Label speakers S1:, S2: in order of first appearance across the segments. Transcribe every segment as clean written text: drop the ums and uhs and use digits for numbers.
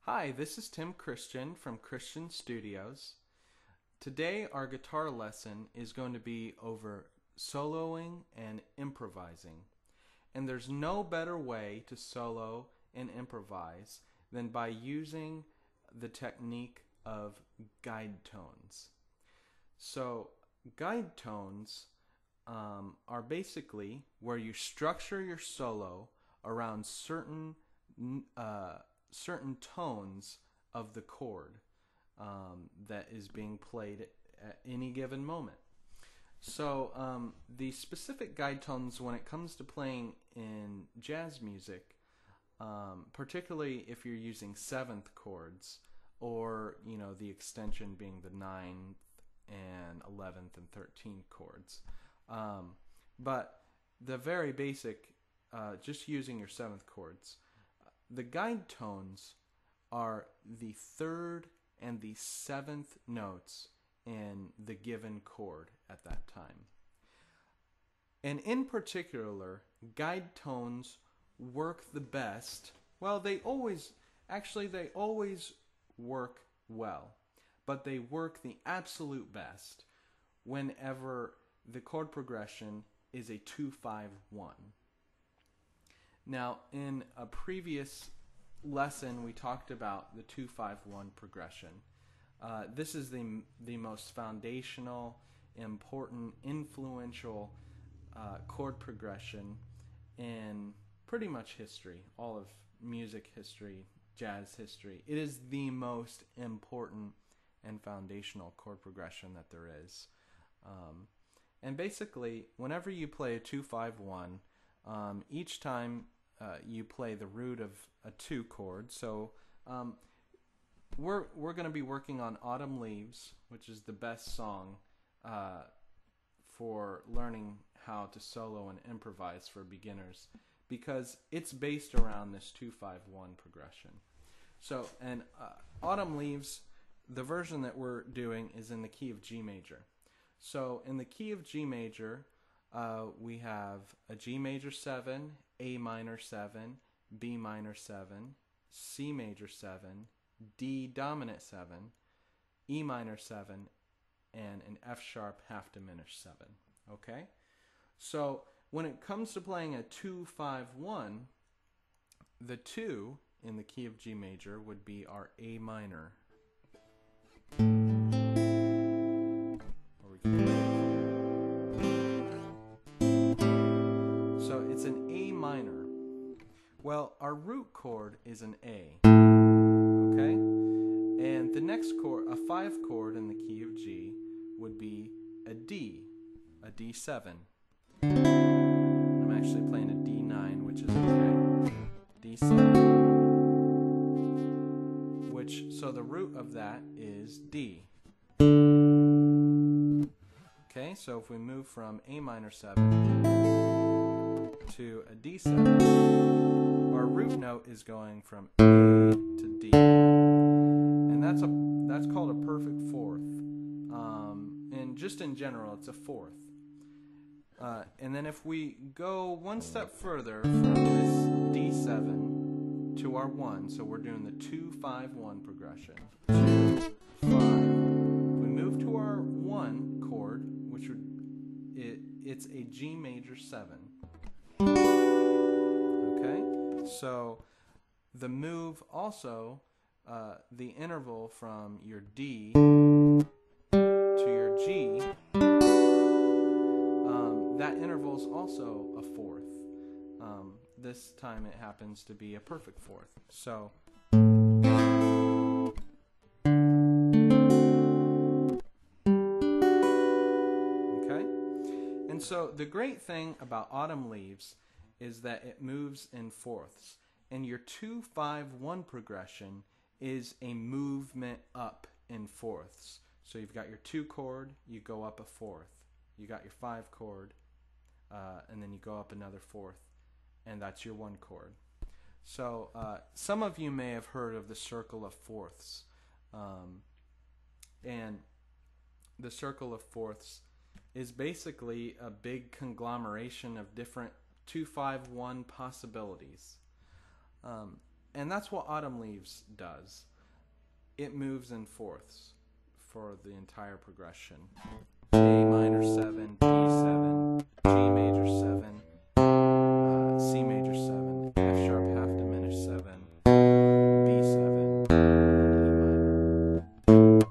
S1: Hi, this is Tim Christian from Christian Studios. Today our guitar lesson is going to be over soloing and improvising. And there's no better way to solo and improvise than by using the technique of guide tones. So guide tones are basically where you structure your solo around certain tones of the chord that is being played at any given moment. So the specific guide tones when it comes to playing in jazz music, particularly if you're using seventh chords, or the extension being the 9th and 11th and 13th chords, but the very basic, just using your seventh chords. The guide tones are the 3rd and the 7th notes in the given chord at that time. And in particular, guide tones work the best. Well, they always work well, but they work the absolute best whenever the chord progression is a 2-5-1. Now, in a previous lesson, we talked about the 2-5-1 progression. This is the most foundational, important, influential chord progression in pretty much history, all of music history, jazz history. It is the most important and foundational chord progression that there is. And basically, whenever you play a 2-5-1, each time you play the root of a 2 chord. So we're going to be working on Autumn Leaves, which is the best song for learning how to solo and improvise for beginners, because it's based around this 2-5-1 progression. So, and Autumn Leaves, the version that we're doing is in the key of G major. So in the key of G major, we have a G major 7, A minor 7, B minor 7, C major 7, D dominant 7, E minor 7, and an F sharp half diminished 7. Okay? So when it comes to playing a 2-5-1, the 2 in the key of G major would be our A minor. So it's an A minor. Well, our root chord is an A. Okay? And the next chord, a 5 chord in the key of G, would be a D, a D7. I'm actually playing a D9, which is okay. D7. So the root of that is D. Okay, so if we move from A minor 7 to a D7, our root note is going from A to D, and that's called a perfect fourth. And just in general, it's a fourth. And then if we go one step further from this D7 to our 1, so we're doing the 2-5-1 progression. 2, 5. If we move to our 1 chord, which it's a G major 7. Okay, so the move also, the interval from your D to your G, that interval is also a fourth. This time it happens to be a perfect fourth. So okay, and so the great thing about Autumn Leaves is that it moves in fourths, and your 2-5-1 progression is a movement up in fourths. So you've got your 2 chord, you go up a fourth. You got your 5 chord, and then you go up another fourth, and that's your 1 chord. So some of you may have heard of the circle of fourths, and the circle of fourths is basically a big conglomeration of different 2-5-1 possibilities. And that's what Autumn Leaves does. It moves in fourths for the entire progression. A minor 7, D7, G major 7, C major 7, F sharp half diminished 7, B7, and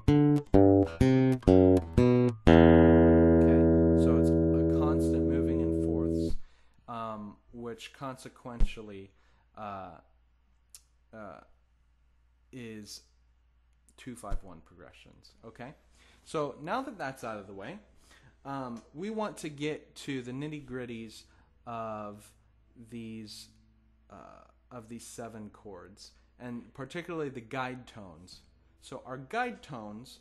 S1: E minor. Okay, so it's a constant moving in fourths, which consequentially is 2-5-1 progressions. Okay, so now that that's out of the way, we want to get to the nitty-gritties of these 7 chords, and particularly the guide tones. So our guide tones,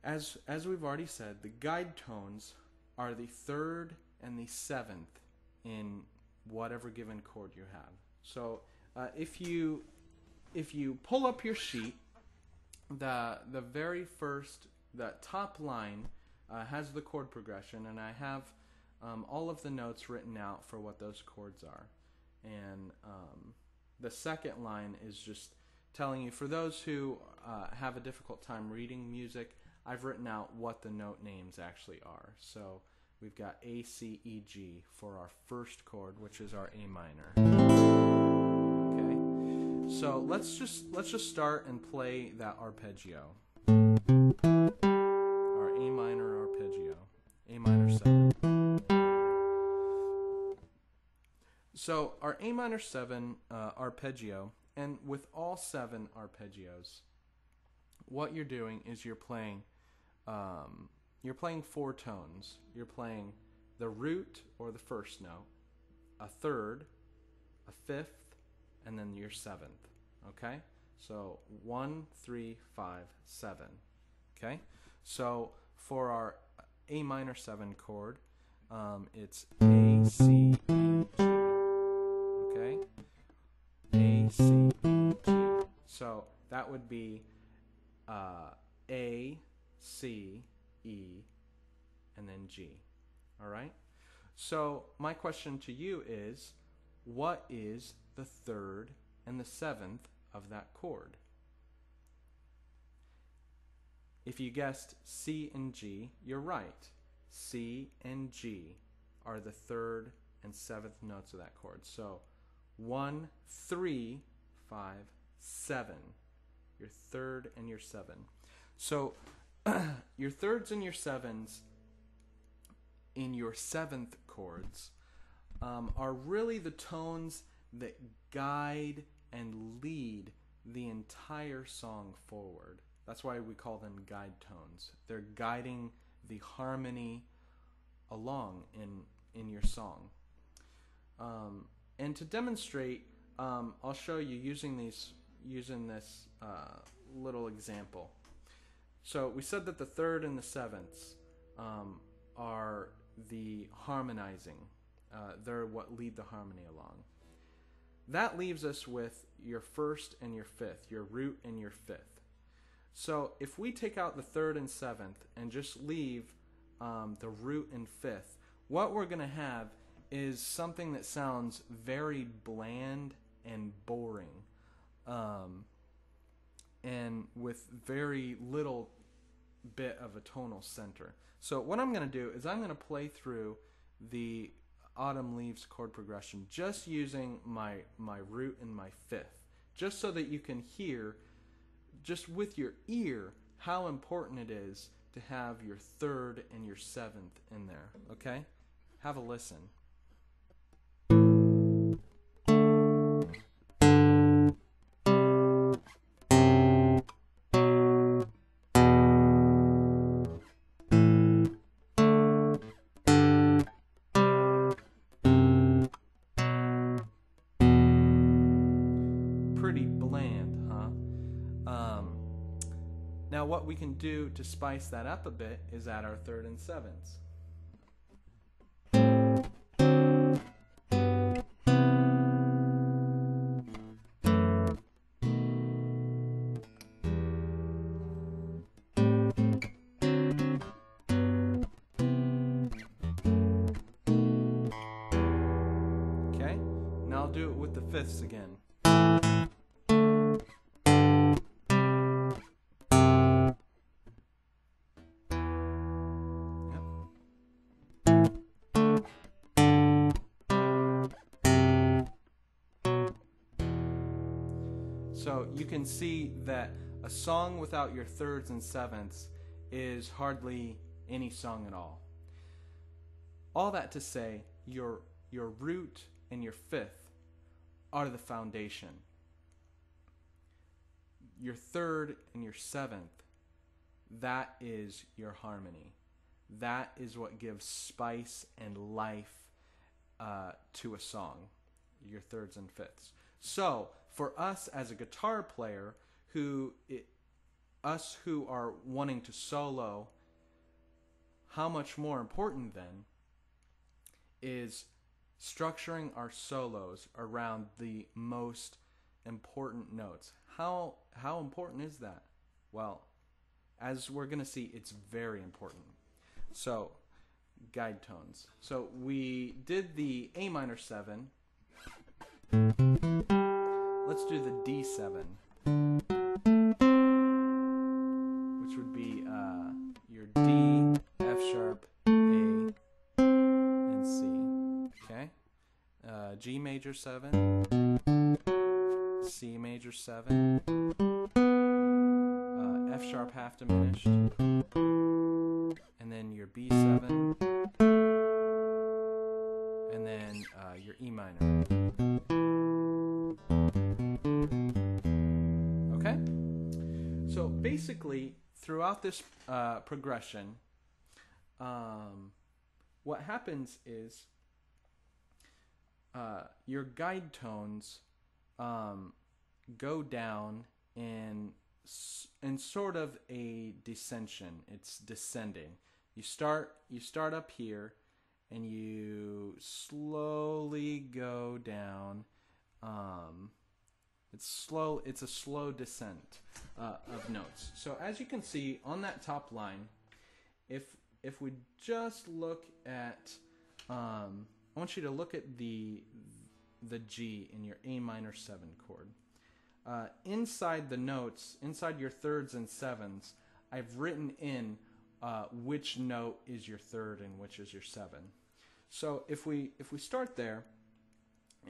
S1: as we've already said, the guide tones are the 3rd and the 7th in whatever given chord you have. So if you pull up your sheet, the very first, the top line has the chord progression, and I have all of the notes written out for what those chords are. And the second line is just telling you, for those who have a difficult time reading music, I've written out what the note names actually are. So we've got A, C, E, G for our first chord, which is our A minor. Okay, so let's just start and play that arpeggio. Our A minor arpeggio, A minor 7. So our A minor 7 arpeggio, and with all 7 arpeggios, what you're doing is you're playing 4 tones. You're playing the root, or the first note, a third, a fifth, and then your 7th. Okay, so 1, 3, 5, 7. Okay, so for our A minor 7 chord, it's A, C, E, G. Okay, A, C, E, G. So that would be A, C, E, and then G. All right? So my question to you is, what is the 3rd and the 7th of that chord? If you guessed C and G, you're right. C and G are the 3rd and 7th notes of that chord. So 1, 3, 5, 7. Your 3rd and your 7. So your 3rds and your 7s in your 7th chords are really the tones that guide and lead the entire song forward. That's why we call them guide tones. They're guiding the harmony along in your song. And to demonstrate, I'll show you using this little example. So we said that the 3rd and the 7ths are the harmonizing. They're what lead the harmony along. That leaves us with your 1st and your 5th, your root and your 5th. So if we take out the 3rd and 7th and just leave the root and 5th, what we're going to have is something that sounds very bland and boring, and with very little bit of a tonal center. So what I'm going to do is I'm going to play through the Autumn Leaves chord progression just using my root and my 5th, just so that you can hear, just with your ear, how important it is to have your 3rd and your 7th in there. Okay? Have a listen. Pretty bland, huh? Now what we can do to spice that up a bit is add our 3rd and 7ths. Okay, now I'll do it with the 5ths again. So you can see that a song without your thirds and sevenths is hardly any song at all. All that to say, your root and your fifth are the foundation. Your third and your seventh, that is your harmony. That is what gives spice and life to a song, your thirds and fifths. So, for us as a guitar player, us who are wanting to solo, how much more important then is structuring our solos around the most important notes. How important is that? Well, as we're going to see, it's very important. So, guide tones. So we did the A minor 7. Let's do the D7, which would be your D, F sharp, A, and C. Okay? G major 7, C major 7, F sharp half diminished, and then your B7, and then your E minor. Okay? So basically, throughout this progression, what happens is your guide tones go down in sort of a descension. It's descending. You start up here, and you slowly go down. It's a slow descent of notes. So as you can see on that top line, if we just look at, I want you to look at the G in your A minor 7 chord. Inside the notes, inside your thirds and sevens, I've written in which note is your third and which is your seven. So if we start there,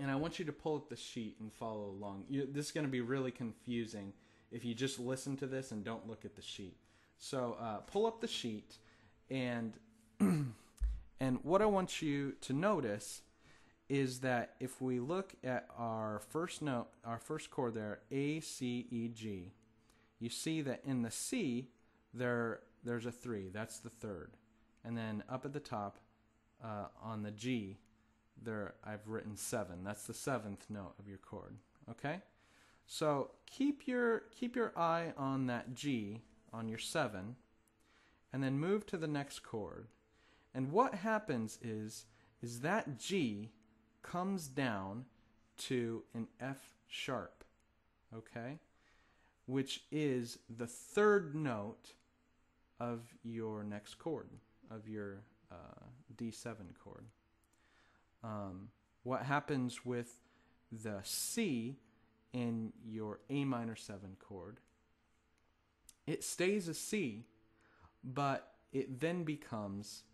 S1: and I want you to pull up the sheet and follow along. This is going to be really confusing if you just listen to this and don't look at the sheet. So pull up the sheet, and and what I want you to notice is that if we look at our first note, our first chord there, A, C, E, G, you see that in the C there's a 3. That's the third. And then up at the top on the G, there I've written 7. That's the 7th note of your chord. Okay? So keep your eye on that G, on your 7, and then move to the next chord. And what happens is that G comes down to an F sharp, okay? Which is the third note of your next chord, of your D7 chord. What happens with the C in your A minor 7 chord? It stays a C, but it then becomes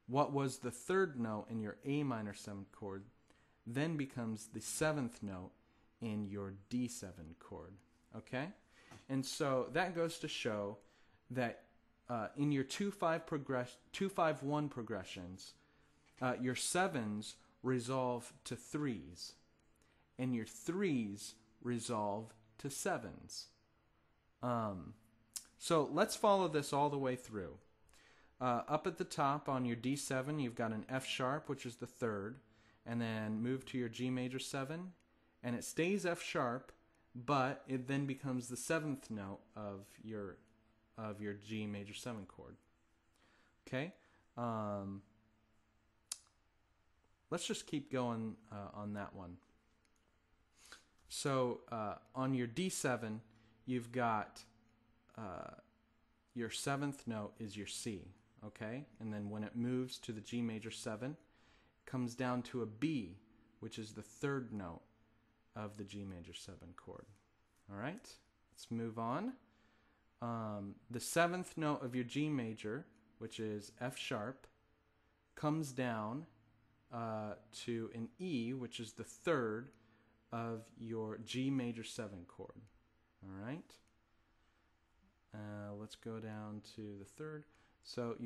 S1: what was the third note in your A minor 7 chord, then becomes the 7th note in your D7 chord. Okay? And so that goes to show that in your 2-5-1 progressions, your 7s resolve to 3s, and your 3s resolve to 7s. So let's follow this all the way through. Up at the top on your D7, you've got an F sharp, which is the third, and then move to your G major 7, and it stays F sharp, but it then becomes the 7th note of your G major 7 chord. Okay? Let's just keep going on that one. So on your D7, you've got your 7th note is your C, okay? And then when it moves to the G major 7, it comes down to a B, which is the third note of the G major 7 chord. All right? Let's move on. The 7th note of your G major, which is F sharp, comes down to an E, which is the third of your G major 7 chord. All right. Let's go down to the third. So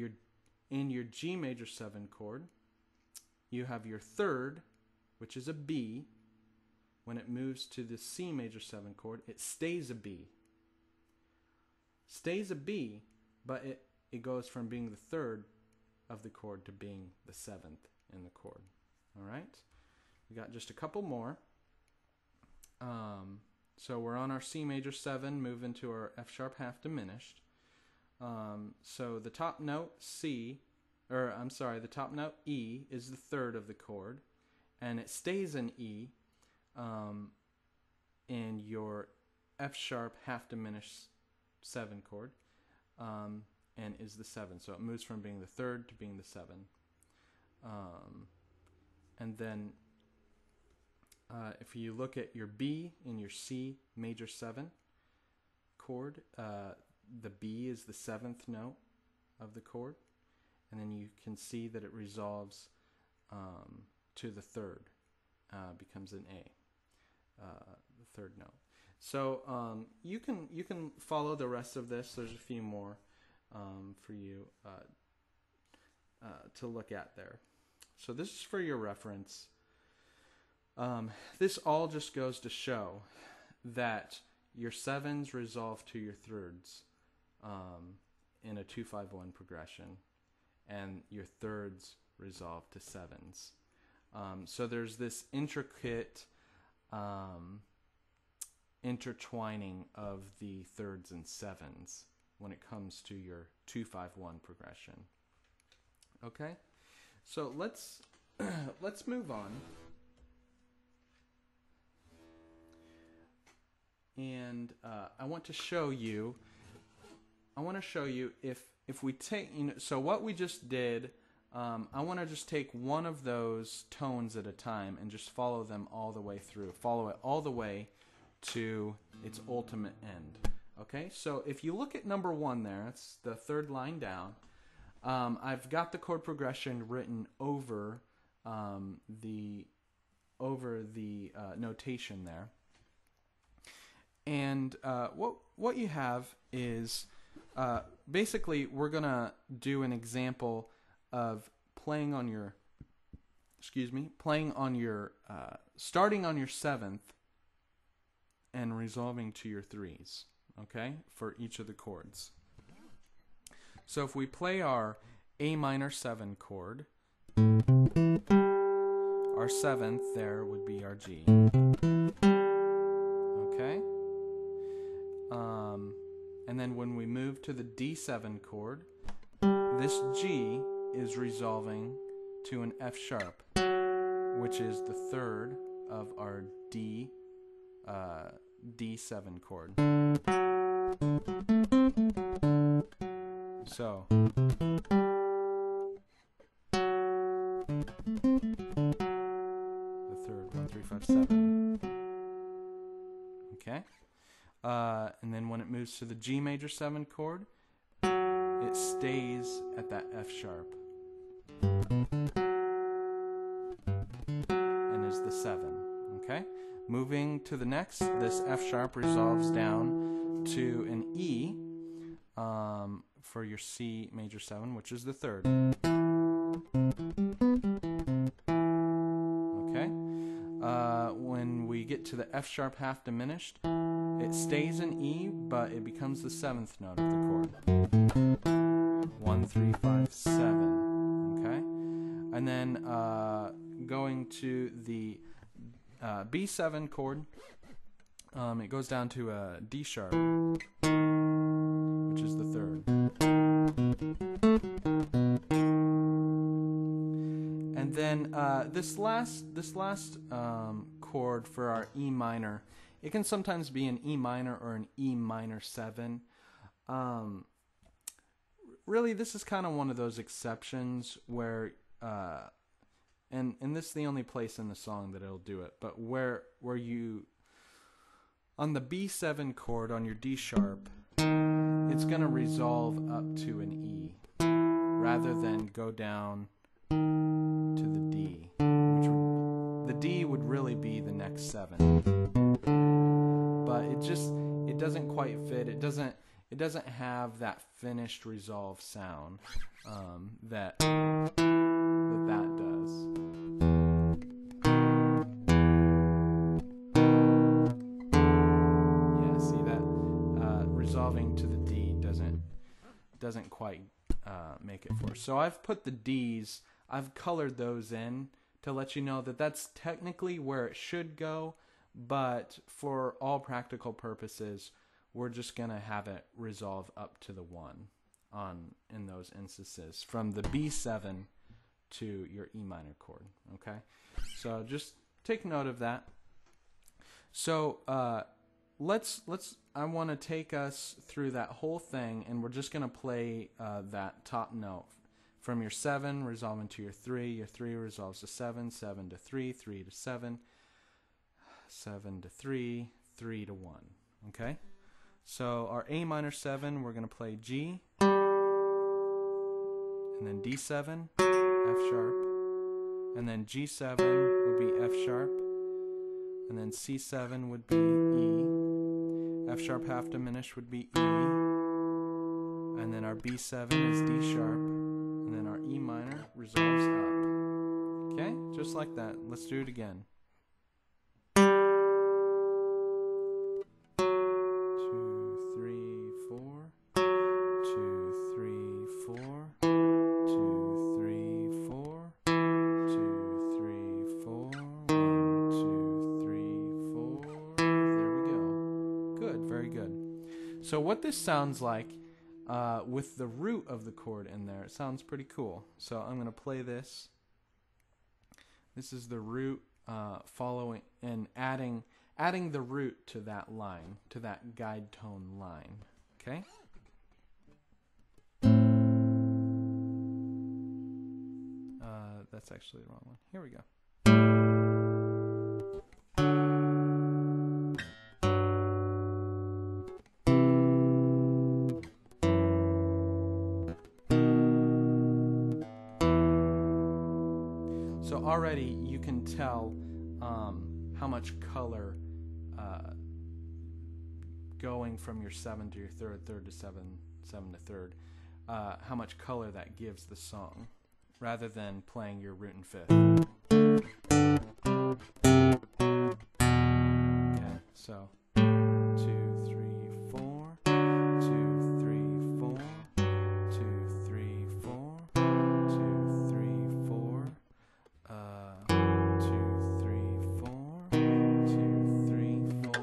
S1: in your G major 7 chord, you have your third, which is a B. When it moves to the C major 7 chord, it stays a B. Stays a B, but it goes from being the third of the chord to being the 7th in the chord. All right? We got just a couple more. So we're on our C major 7, move into our F sharp half diminished. So the top note the top note E is the third of the chord, and it stays in E in your F sharp half diminished 7 chord, and is the 7. So it moves from being the third to being the 7. And then if you look at your B in your C major 7 chord, the B is the 7th note of the chord, and then you can see that it resolves to the third, becomes an A, the third note. So you can follow the rest of this. There's a few more for you to look at there. So this is for your reference. This all just goes to show that your 7s resolve to your thirds in a 2-5-1 progression, and your thirds resolve to 7s. So there's this intricate intertwining of the thirds and 7s when it comes to your 2-5-1 progression. Okay, so let's move on. And I want to show you if we take, so what we just did, I want to just take one of those tones at a time and just follow them all the way through. Follow it all the way to its ultimate end. Okay, so if you look at number 1 there, it's the third line down. I've got the chord progression written over the notation there. And what you have is basically we're gonna do an example of playing on your starting on your 7th and resolving to your 3s, okay, for each of the chords. So if we play our A minor 7 chord, our 7th there would be our G. Okay? And then when we move to the D7 chord, this G is resolving to an F sharp, which is the third of our D7 chord. So the third, 1, 3, 5, 7. Okay. And then when it moves to the G major 7 chord, it stays at that F sharp and is the 7. Okay? Moving to the next, this F sharp resolves down to an E for your C major 7, which is the third. Okay? When we get to the F sharp half diminished, it stays in E, but it becomes the 7th note of the chord. 1, 3, 5, 7. Okay? And then going to the B7 chord, it goes down to a D sharp, which is the third. And then this last chord for our E minor, it can sometimes be an E minor or an E minor 7. Really, this is kind of one of those exceptions where, and this is the only place in the song that it'll do it, but where you, on the B7 chord on your D sharp, it's going to resolve up to an E rather than go down to the D, the D would really be the next 7. But it doesn't quite fit. It doesn't have that finished resolve sound that does. Yeah, see that resolving to the D doesn't quite make it for us. So I've put the D's, I've colored those in to let you know that that's technically where it should go, but for all practical purposes, we're just going to have it resolve up to the 1 in those instances, from the B7 to your E minor chord. Okay, so just take note of that. So I want to take us through that whole thing, and we're just going to play that top note from your 7 resolving to your 3. Your 3 resolves to 7, 7 to 3, 3 to 7, 7 to 3, 3 to 1. Okay, so our A minor 7, we're going to play G, and then D7, F sharp, and then G7 would be F sharp, and then C7 would be E, F sharp half diminished would be E, and then our B7 is D sharp, and then our E minor resolves up. Okay, just like that. Let's do it again. 2, 3, 4. 2, 3, 4. 2, 3, 4. 2, 3, 4. 1, 2, 3, 4. There we go. Good, very good. So what this sounds like with the root of the chord in there, it sounds pretty cool. So I'm going to play this. This is the root following and adding the root to that line, to that guide tone line. Okay? That's actually the wrong one. Here we go. So already you can tell how much color going from your 7 to your 3rd, 3rd to 7, 7 to 3rd, how much color that gives the song, rather than playing your root and 5th. Okay, so 2, 3, 4, 2, 3, 4, 2, 3, 4, 2, 3, 4, 2, 3, 4, 2, 3, 4.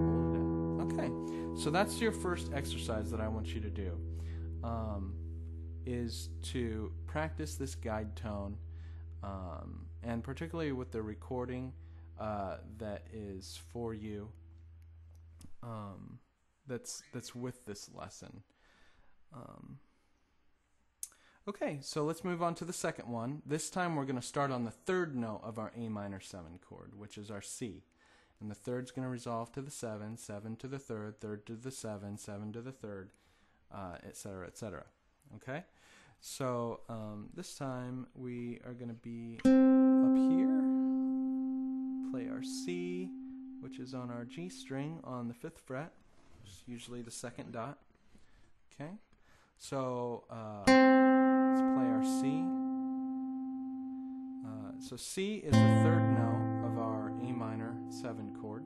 S1: Hold it down. Okay, so that's your first exercise that I want you to do. Is to practice this guide tone, and particularly with the recording that is for you, that's with this lesson. Okay, so let's move on to the second one. This time we're going to start on the 3rd note of our A minor 7 chord, which is our C. And the 3rd's going to resolve to the 7, 7 to the 3rd, 3rd to the 7, 7 to the 3rd, etc., etc. Okay? So this time we are going to be up here, play our C, which is on our G string on the 5th fret, which is usually the 2nd dot. Okay? So let's play our C. So C is the 3rd note of our A minor 7 chord.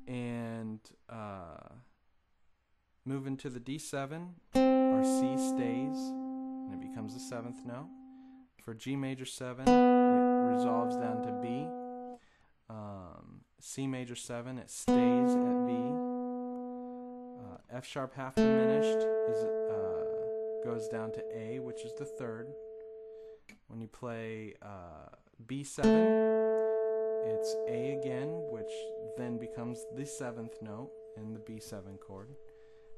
S1: And moving to the D7, our C stays, and it becomes the 7th note. For G major 7, it resolves down to B. C major 7, it stays at B. F sharp half diminished goes down to A, which is the 3rd. When you play B7, it's A again, which then becomes the 7th note in the B7 chord,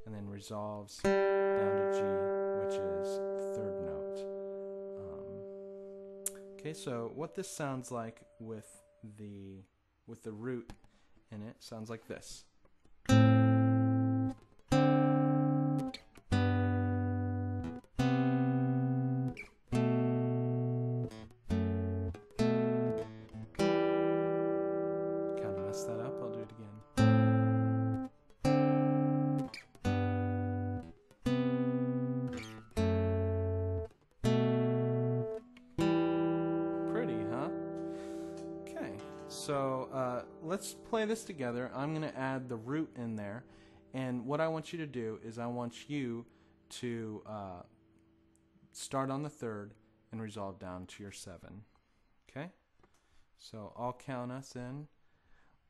S1: and then resolves down to G, which is the 3rd note. Okay, so what this sounds like with the root in it sounds like this. So let's play this together. I'm going to add the root in there. And what I want you to do is I want you to start on the third and resolve down to your 7. Okay? So I'll count us in.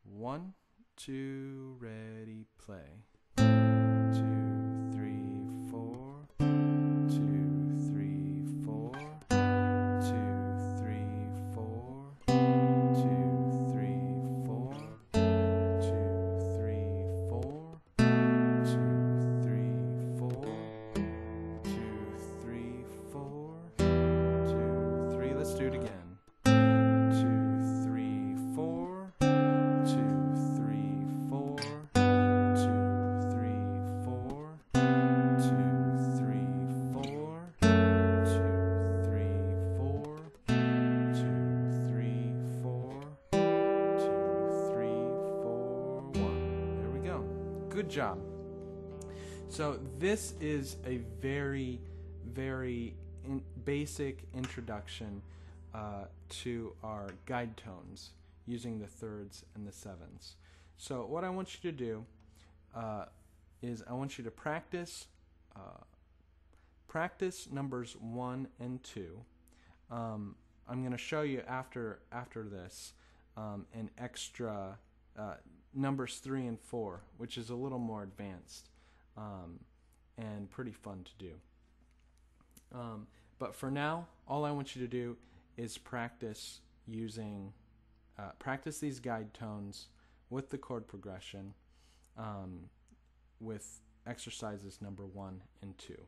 S1: 1, 2, ready, play. 2, 3, 4. 2, 3, 4. 2, 3, 4. 2, 3, 4. 2, 3, 4. 2, 3, 4. 2, 3, 4. 2, 3. Let's do it again. 2, 3, 4. 2, 3, 4. 2, 3, 4. 2, 3, 4. 2, 3, 4. 2, 3, 4. 2, 3, 4. 1. There we go. Good job. So this is a very, very basic introduction to our guide tones using the thirds and the sevenths. So what I want you to do is I want you to practice numbers 1 and 2. I'm going to show you after this an extra numbers 3 and 4, which is a little more advanced and pretty fun to do. But for now, all I want you to do is practice using practice these guide tones with the chord progression with exercises number 1 and 2.